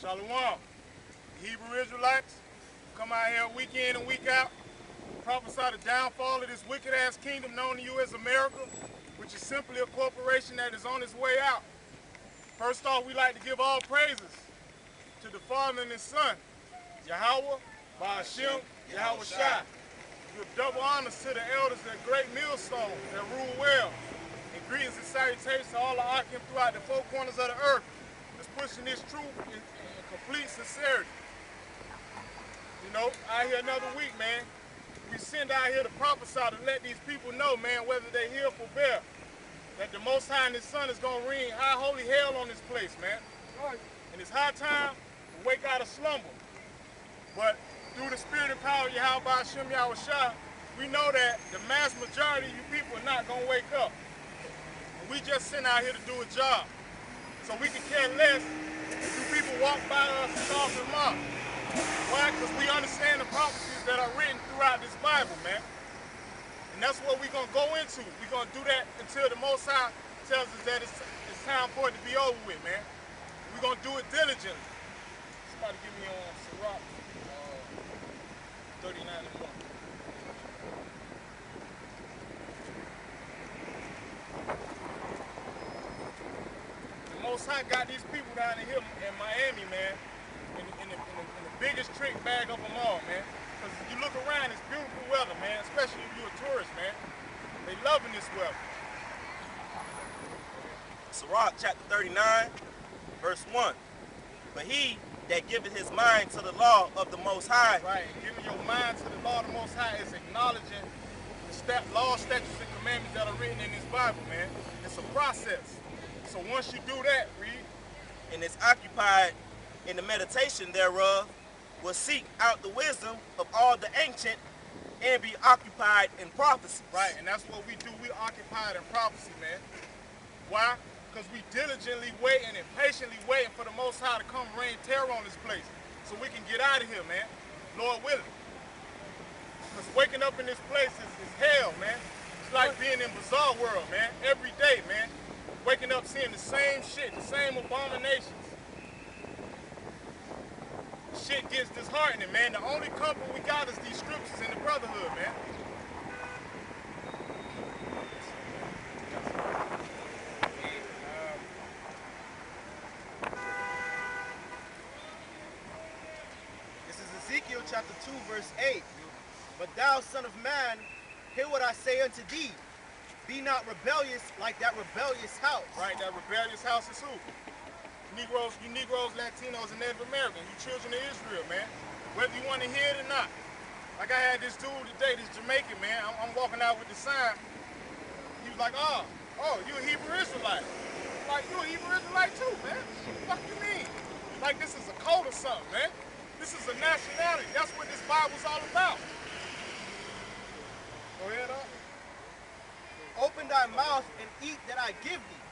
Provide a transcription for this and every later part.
Shalom. Hebrew Israelites come out here week in and week out, prophesy the downfall of this wicked-ass kingdom known to you as America, which is simply a corporation that is on its way out. First off, we like to give all praises to the Father and His Son, Yahweh, Ba'ashem, Yahweh Shai. Give double honors to the elders of that great millstone that rule well. And greetings and salutations to all the Akim throughout the four corners of the earth that's pushing this truth in complete sincerity. You know, out here another week, man. We send out here to prophesy to let these people know, man, whether they hear or forbear, that the Most High and His Son is going to ring high holy hell on this place, man. And it's high time to wake out of slumber. But through the spirit and power of Yahweh Ba'ashem Yahweh Shai, we know that the mass majority of you people are not going to wake up. And we just sent out here to do a job. So we can care less if you people walk by us and off the mark. Why? Because we understand the prophecies that are written throughout this Bible, man. And that's what we're going to go into. We're going to do that until the Most High tells us that it's time for it to be over with, man. We're going to do it diligently. Somebody give me on Sirach 39 and 1. The Most High got these people down here in Miami, man, in the biggest trick bag of them all, man. Because if you look around, it's beautiful weather, man, especially if you're a tourist, man. They loving this weather. Sirach chapter 39, verse 1. But he that giveth his mind to the law of the Most High. Right, and giving your mind to the law of the Most High is acknowledging the law, statutes, and commandments that are written in this Bible, man. It's a process. So once you do that, read. And is occupied in the meditation thereof, will seek out the wisdom of all the ancient and be occupied in prophecy. Right, and that's what we do. We occupied in prophecy, man. Why? Because we diligently waiting and patiently waiting for the Most High to come rain terror on this place so we can get out of here, man. Lord willing. Because waking up in this place is hell, man. It's like being in bizarre world, man. Every day, man. Waking up seeing the same shit, the same abominations. Shit gets disheartening, man. The only comfort we got is these scriptures in the brotherhood, man. This is Ezekiel chapter 2, verse 8. But thou, son of man, hear what I say unto thee. Be not rebellious like that rebellious house. Right, that rebellious house is who? You Negroes, Latinos, and Native Americans, you children of Israel, man. Whether you want to hear it or not. Like I had this dude today, this Jamaican, man. I'm walking out with the sign. He was like, oh, you a Hebrew Israelite. I'm like, you a Hebrew Israelite too, man. What the fuck you mean? Like this is a code or something, man. This is a nationality. That's what this Bible's all about. Go ahead, up. Open thy mouth and eat that I give thee.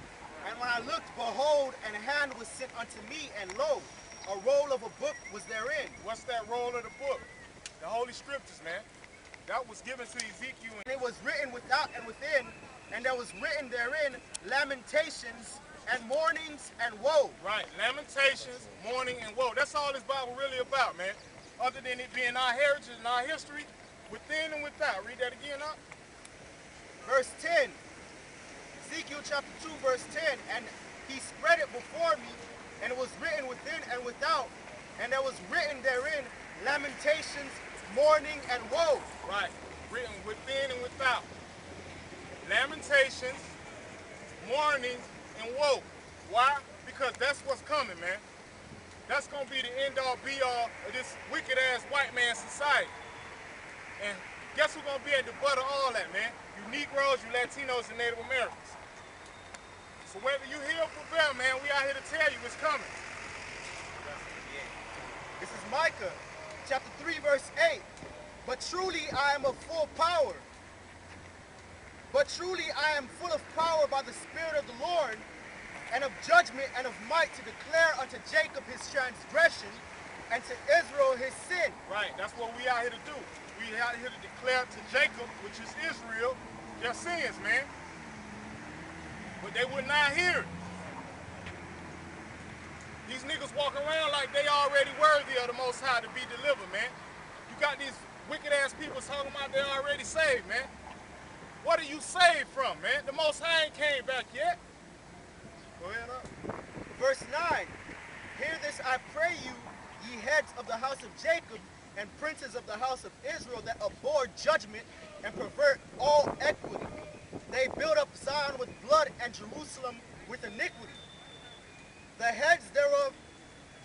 And when I looked, behold, and a hand was sent unto me, and lo, a roll of a book was therein. What's that roll of the book? The Holy Scriptures, man. That was given to Ezekiel. And it was written without and within, and there was written therein lamentations and mournings and woe. Right, lamentations, mourning, and woe. That's all this Bible really about, man. Other than it being our heritage and our history, within and without. Read that again, up. Verse 10. Ezekiel chapter 2, verse 10. And he spread it before me, and it was written within and without, and there was written therein lamentations, mourning, and woe. Right, written within and without. Lamentations, mourning, and woe. Why? Because that's what's coming, man. That's going to be the end-all, be-all of this wicked-ass white man society. And guess who's going to be at the butt of all that, man? You Negroes, you Latinos, and Native Americans. So whether you hear or forbear, man, we out here to tell you it's coming. This is Micah chapter 3, verse 8. But truly I am of full power. But truly I am full of power by the Spirit of the Lord, and of judgment and of might, to declare unto Jacob his transgression, and to Israel his sin. Right, that's what we out here to do. We out here to declare to Jacob, which is Israel, their sins, man. But they would not hear it. These these niggas walk around like they already worthy of the Most High to be delivered, man. You got these wicked-ass people talking about they already saved, man. What are you saved from, man? The Most High ain't came back yet. Go ahead up. Verse 9. Hear this, I pray you, ye heads of the house of Jacob, and princes of the house of Israel, that abhor judgment and pervert all equity. They build up Zion with blood and Jerusalem with iniquity. The heads thereof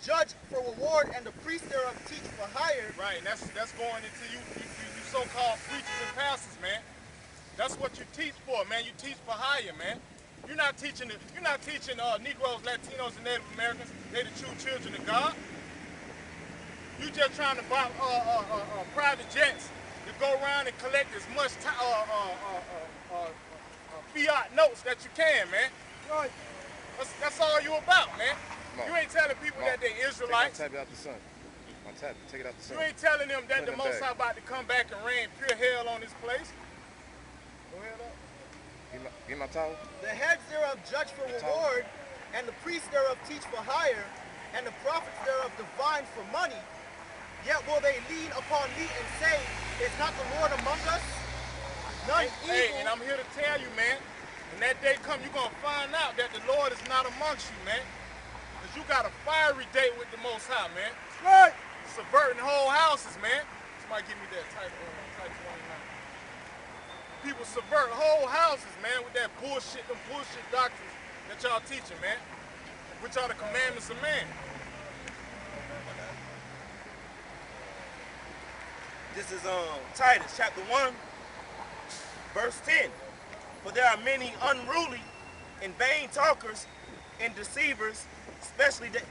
judge for reward, and the priests thereof teach for hire. Right, and that's going into you so-called preachers and pastors, man. That's what you teach for, man. You teach for hire, man. You're not teaching Negroes, Latinos, and Native Americans they the true children of God. You just trying to buy private jets to go around and collect as much fiat notes that you can, man. Right. That's all you about, man. You ain't telling people that they Israelites. Take my tab out the sun. My tab, take it out the sun. You ain't telling them that the Most High about to come back and rain pure hell on this place. Go ahead up. Get my towel. The heads thereof judge for reward, and the priests thereof teach for hire, and the prophets thereof divine for money. Yet will they lean upon me and say, is not the Lord among us? None evil. Hey, and I'm here to tell you, man, when that day come, you're going to find out that the Lord is not amongst you, man. Because you got a fiery date with the Most High, man. Right. Subverting whole houses, man. Somebody give me that type 29. People subvert whole houses, man, with that bullshit, them bullshit doctrines that y'all teaching, man. Which are the commandments of man. This is Titus chapter 1, verse 10. For there are many unruly and vain talkers and deceivers, especially they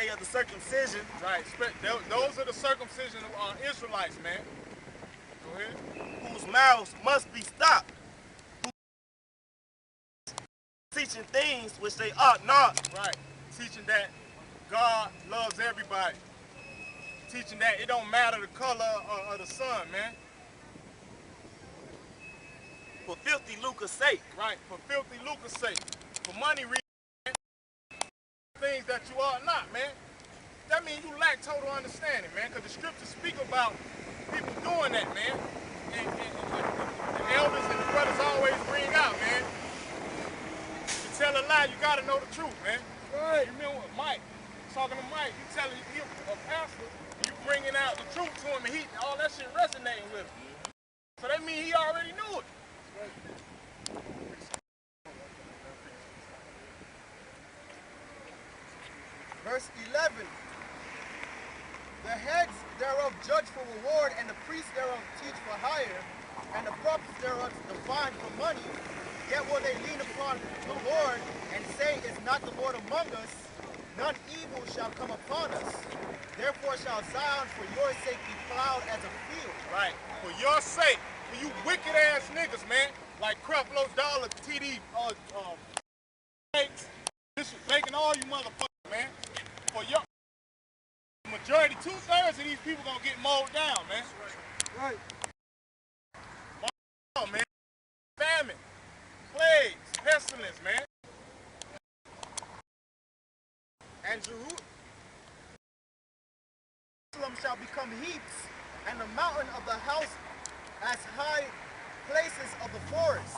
of the circumcision. Right. Those are the circumcision Israelites, man. Go ahead. Whose mouths must be stopped. Teaching things which they ought not. Right. Teaching that God loves everybody. Teaching that it don't matter the color of the sun, man. For filthy lucre's sake. Right. For filthy lucre's sake. For money reasons. Things that you are not, man. That means you lack total understanding, man, because the scriptures speak about people doing that, man. And the elders and the brothers always bring out, man. To tell a lie, you gotta know the truth, man. Right. You remember what Mike, talking to Mike, you telling him a pastor, you bringing out the truth to him, and all that shit resonating with him. So that means he already knew it. Verse 11. The heads thereof judge for reward, and the priests thereof teach for hire, and the prophets thereof divine for money. Yet will they lean upon the Lord and say, is not the Lord among us? None evil shall come upon us. Therefore shall Zion for your sake be plowed as a field. Right. For your sake. For you wicked ass niggas, man. Like Creflo's Dollar, TD, making all you motherfuckers, man. For your majority, 2/3 of these people gonna get mowed down, man. Right. Oh, man. Famine, plagues, pestilence, man. And Jerusalem shall become heaps, and the mountain of the house as high places of the forest.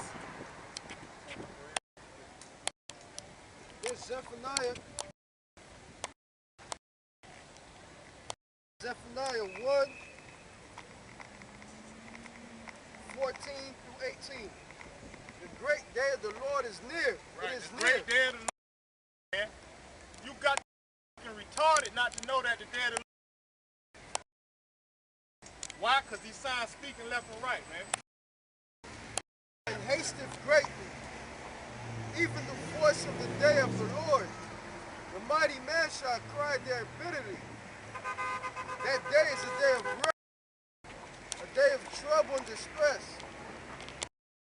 This Zephaniah 1, 14 through 18. The great day of the Lord is near. Right. It is the near. great day of the Lord, man. You got to be retarded not to know that the day of the Lord. Why? Because these signs speaking left and right, man. And hasteth greatly, even the voice of the day of the Lord. The mighty man shall cry there bitterly. That day is a day of wrath, a day of trouble and distress,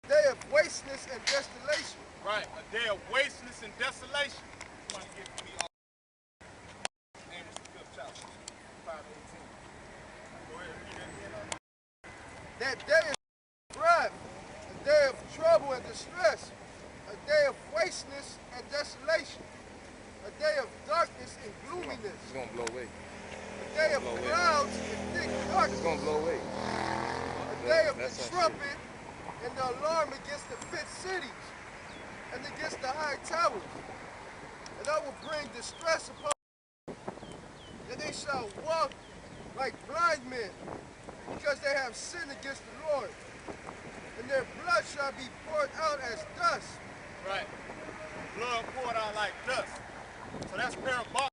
a day of wasteness and desolation. Right, a day of wasteness and desolation. Somebody give me all. Amos the 5th chapter, 5:18. Go ahead, read that again. That day is of wrath, a day of trouble and distress, a a day of wasteness and desolation, a day of darkness and gloominess, It's gonna blow away. a day of clouds and thick darkness, It's gonna blow away. a day of the trumpet and the alarm against the 5th cities and against the high towers. And I will bring distress upon them, and they shall walk like blind men, because they have sinned against the Lord, and their blood shall be poured out as dust. Right. Blood poured out like dust. So that's parabolic.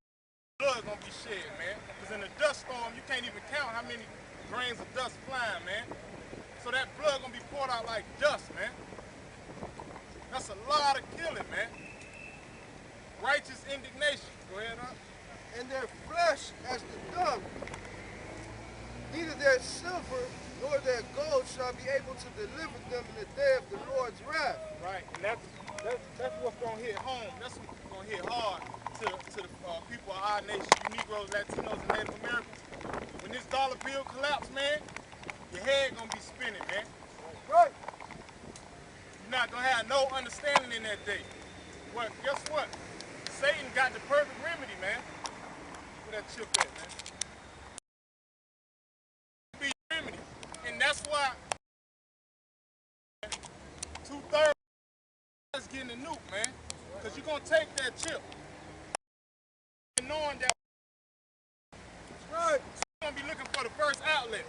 Blood gonna be shed, man. Because in a dust storm, you can't even count how many grains of dust flying, man. So that blood gonna be poured out like dust, man. That's a lot of killing, man. Righteous indignation. Go ahead, huh? And their flesh as the dung. Neither their silver nor their gold shall be able to deliver them in the day of the Lord's wrath. Right, and that's what's gonna hit home. That's what's gonna hit hard to the people of our nation, you Negroes, Latinos, and Native Americans. When this dollar bill collapse, man, your head gonna be spinning, man. Right. You're not gonna have no understanding in that day. Well, guess what? Satan got the perfect remedy, man. Where that chip at, man? Be remedy, and that's why 2/3 is getting a nuke, man. Because you're gonna take that chip, and knowing that Right. you're gonna be looking for the first outlet.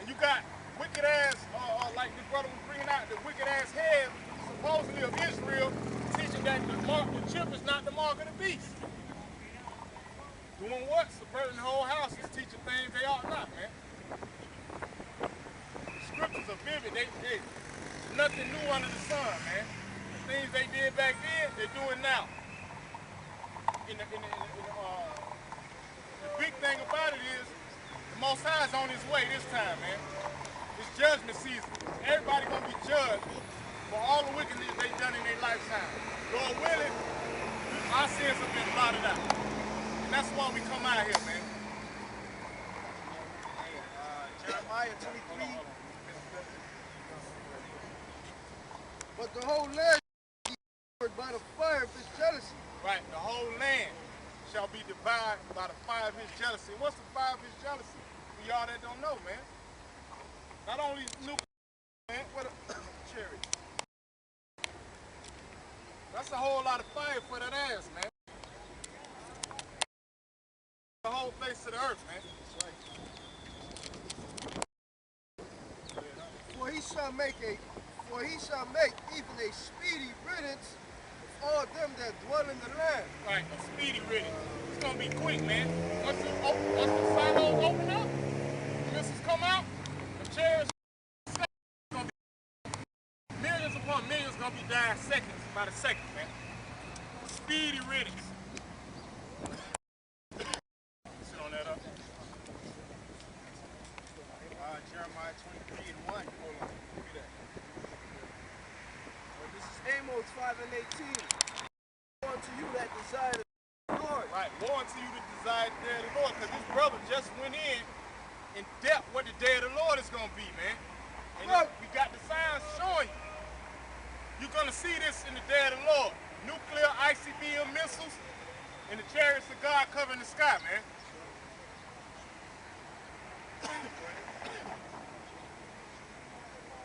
And you got wicked ass, like this brother was bringing out, the wicked ass head, supposedly of Israel, teaching that the chip is not the mark of the beast. Doing what? Subverting the whole house is teaching things they ought not, man. Scriptures are vivid. They nothing new under the sun, man. The things they did back then, they're doing now. The big thing about it is, the Most High is on his way this time, man. It's judgment season. Everybody gonna be judged for all the wickedness they've done in their lifetime. Lord willing, our sins have been blotted out. And that's why we come out here, man. Jeremiah 23. But the whole land shall be devoured by the fire of his jealousy. Right, the whole land shall be devoured by the fire of his jealousy. What's the fire of his jealousy? For y'all that don't know, man. Not only nuclear, man, what a cherry. That's a whole lot of fire for that ass, man. The whole face of the earth, man. For he shall make even a speedy riddance of all them that dwell in the land. Right, a speedy riddance. It's gonna be quick, man. Once the silos open up, missiles come out, the chairs, gonna be millions upon millions gonna be dying seconds by the second, man. Speedy riddance. Sit on that up. Jeremiah 23 and 1. Hold on. Look at that. Well, this is Amos 5 and 18. Woe unto you that desire the Lord. Right, woe unto you that desire the day of the Lord, because this brother just went in depth what the day of the Lord is going to be, man. And Right. we got the signs showing you. You're going to see this in the day of the Lord. Nuclear ICBM missiles and the chariots of God covering the sky, man.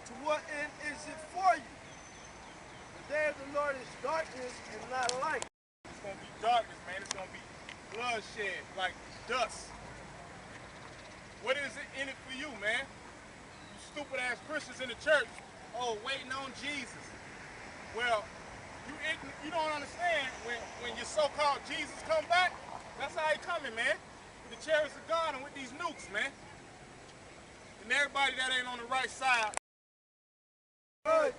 To what end is it for you? The day of the Lord is darkness and not light. It's going to be darkness, man. It's going to be bloodshed, like dust. What is it in it for you, man? You stupid ass Christians in the church, waiting on Jesus. Well, you don't understand when your so-called Jesus come back, that's how he coming, man. With the chariots of God and with these nukes, man. And everybody that ain't on the right side. Right.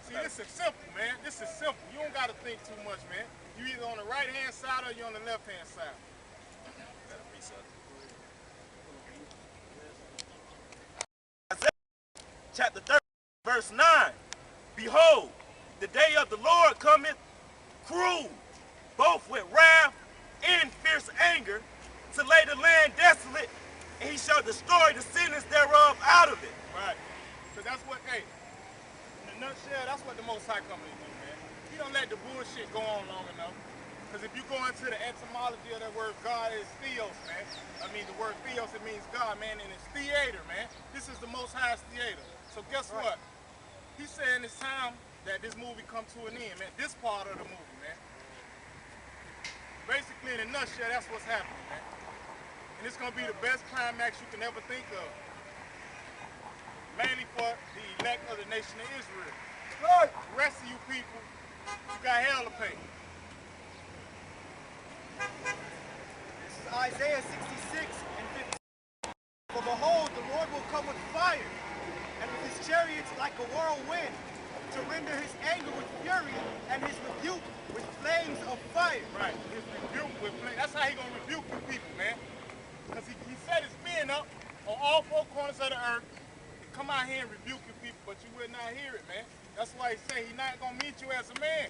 See, this is simple, man. This is simple. You don't got to think too much, man. You either on the right-hand side or you on the left-hand side. Chapter 30, verse 9. Behold, the day of the Lord cometh cruel, both with wrath and fierce anger, to lay the land desolate, and he shall destroy the sinners thereof that's what, hey, in a nutshell, that's what the Most High coming to do, man. He don't let the bullshit go on long enough. Because if you go into the etymology of that word God is theos, man. I mean, the word theos, it means God, man, and it's theater, man. This is the Most High's theater. So guess what? He's saying it's time that this movie come to an end, man. This part of the movie, man. Basically, in a nutshell, that's what's happening, man. And it's going to be the best climax you can ever think of. Mainly for the elect of the nation of Israel. The rest of you people, you got hell to pay. This is Isaiah 66 and 15. For behold, the Lord will come with fire, and with his chariots like a whirlwind, to render his anger with fury, and his rebuke with flames of fire. Right, his rebuke with flames. That's how he gonna rebuke you people, man. Because he set his men up on all four corners of the earth to come out here and rebuke you people, but you will not hear it, man. That's why he say he's not gonna meet you as a man.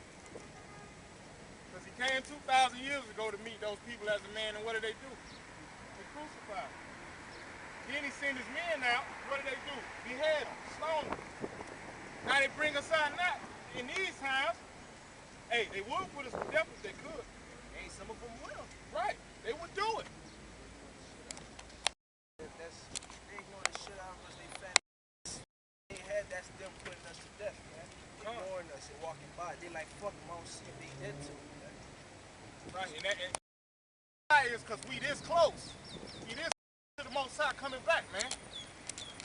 Because he came 2,000 years ago to meet those people as a man, and what did they do? They crucified him. Then he sent his men out, what did they do? Behead him, stone him. Now they bring us out now, in these times, hey, they would put us to death if they could. Hey, some of them will. Right, they would do it. They ignore the shit out of us, they fat. They had, that's them putting us to death, man. Ignoring us and walking by. They like, fuck them, I don't see if they dead to them. Right, and that is because we this close. We this to the Most High coming back, man.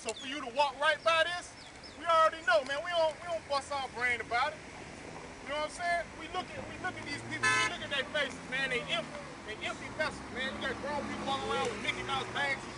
So for you to walk right by this, we already know, man. We don't bust our brain about it. You know what I'm saying? We look at these people, we look at their faces, man. They empty vessels, man. You got grown people walking around with Mickey Mouse bags and